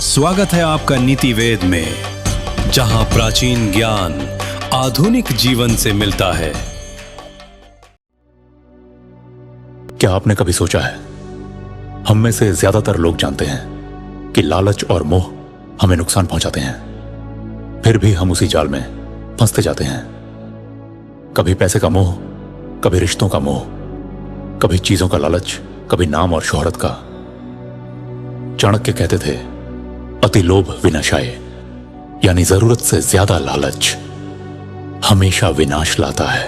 स्वागत है आपका नीति वेद में, जहां प्राचीन ज्ञान आधुनिक जीवन से मिलता है। क्या आपने कभी सोचा है, हम में से ज्यादातर लोग जानते हैं कि लालच और मोह हमें नुकसान पहुंचाते हैं, फिर भी हम उसी जाल में फंसते जाते हैं। कभी पैसे का मोह, कभी रिश्तों का मोह, कभी चीजों का लालच, कभी नाम और शोहरत का। चाणक्य कहते थे, अति लोभ विनाशाय, यानी जरूरत से ज्यादा लालच हमेशा विनाश लाता है।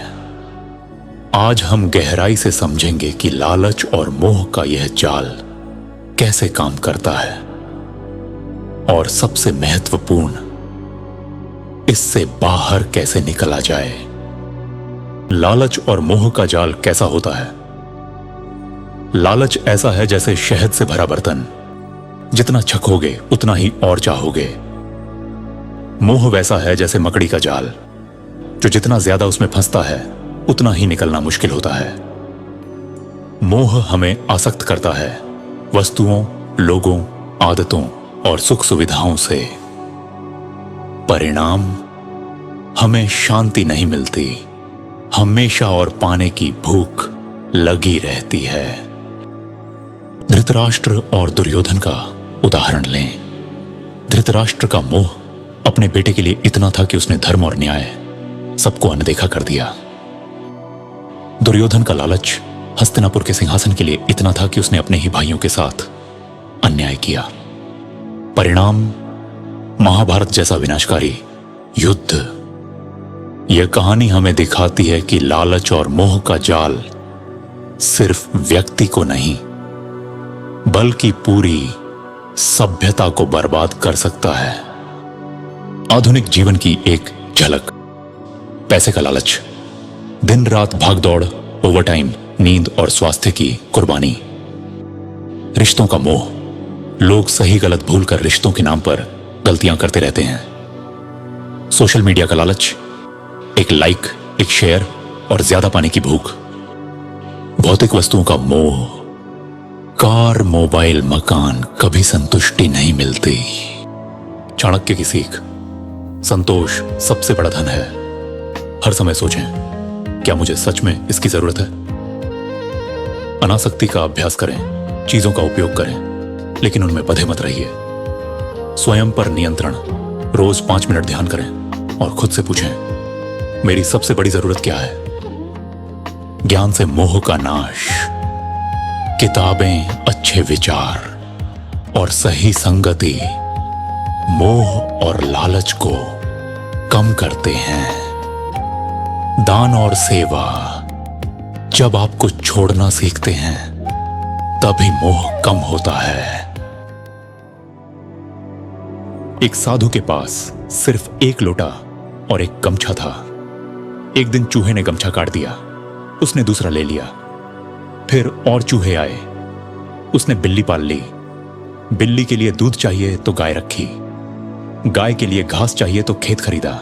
आज हम गहराई से समझेंगे कि लालच और मोह का यह जाल कैसे काम करता है, और सबसे महत्वपूर्ण, इससे बाहर कैसे निकला जाए। लालच और मोह का जाल कैसा होता है? लालच ऐसा है जैसे शहद से भरा बर्तन, जितना छकोगे उतना ही और चाहोगे। मोह वैसा है जैसे मकड़ी का जाल, जो जितना ज्यादा उसमें फंसता है उतना ही निकलना मुश्किल होता है। मोह हमें आसक्त करता है वस्तुओं, लोगों, आदतों और सुख सुविधाओं से। परिणाम, हमें शांति नहीं मिलती, हमेशा और पाने की भूख लगी रहती है। धृतराष्ट्र और दुर्योधन का उदाहरण लें। धृतराष्ट्र का मोह अपने बेटे के लिए इतना था कि उसने धर्म और न्याय सबको अनदेखा कर दिया। दुर्योधन का लालच हस्तिनापुर के सिंहासन के लिए इतना था कि उसने अपने ही भाइयों के साथ अन्याय किया। परिणाम, महाभारत जैसा विनाशकारी युद्ध। यह कहानी हमें दिखाती है कि लालच और मोह का जाल सिर्फ व्यक्ति को नहीं, बल्कि पूरी सभ्यता को बर्बाद कर सकता है। आधुनिक जीवन की एक झलक। पैसे का लालच, दिन रात भागदौड़, ओवरटाइम, नींद और स्वास्थ्य की कुर्बानी। रिश्तों का मोह, लोग सही गलत भूलकर रिश्तों के नाम पर गलतियां करते रहते हैं। सोशल मीडिया का लालच, एक लाइक, एक शेयर और ज्यादा पाने की भूख। भौतिक वस्तुओं का मोह, कार, मोबाइल, मकान, कभी संतुष्टि नहीं मिलती। चाणक्य की सीख, संतोष सबसे बड़ा धन है। हर समय सोचें, क्या मुझे सच में इसकी जरूरत है? अनासक्ति का अभ्यास करें, चीजों का उपयोग करें, लेकिन उनमें बंधे मत रहिए। स्वयं पर नियंत्रण, रोज 5 मिनट ध्यान करें और खुद से पूछें, मेरी सबसे बड़ी जरूरत क्या है? ज्ञान से मोह का नाश। किताबें, अच्छे विचार और सही संगति मोह और लालच को कम करते हैं। दान और सेवा, जब आप कुछ छोड़ना सीखते हैं तभी मोह कम होता है। एक साधु के पास सिर्फ एक लोटा और एक गमछा था। एक दिन चूहे ने गमछा काट दिया, उसने दूसरा ले लिया। फिर और चूहे आए, उसने बिल्ली पाल ली। बिल्ली के लिए दूध चाहिए तो गाय रखी, गाय के लिए घास चाहिए तो खेत खरीदा,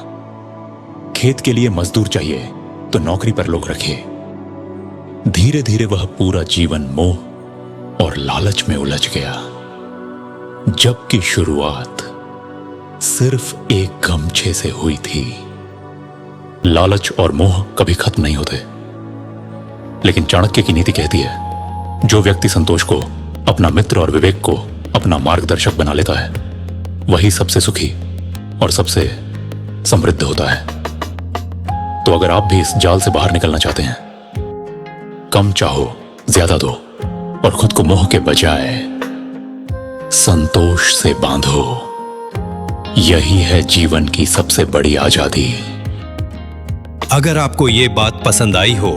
खेत के लिए मजदूर चाहिए तो नौकरी पर लोग रखे। धीरे धीरे वह पूरा जीवन मोह और लालच में उलझ गया, जबकि शुरुआत सिर्फ एक गमछे से हुई थी। लालच और मोह कभी खत्म नहीं होते, लेकिन चाणक्य की नीति कहती है, जो व्यक्ति संतोष को अपना मित्र और विवेक को अपना मार्गदर्शक बना लेता है, वही सबसे सुखी और सबसे समृद्ध होता है। तो अगर आप भी इस जाल से बाहर निकलना चाहते हैं, कम चाहो, ज्यादा दो, और खुद को मोह के बजाय संतोष से बांधो। यही है जीवन की सबसे बड़ी आजादी। अगर आपको ये बात पसंद आई हो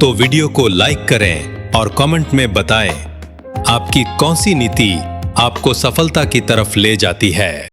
तो वीडियो को लाइक करें और कमेंट में बताएं आपकी कौन सी नीति आपको सफलता की तरफ ले जाती है।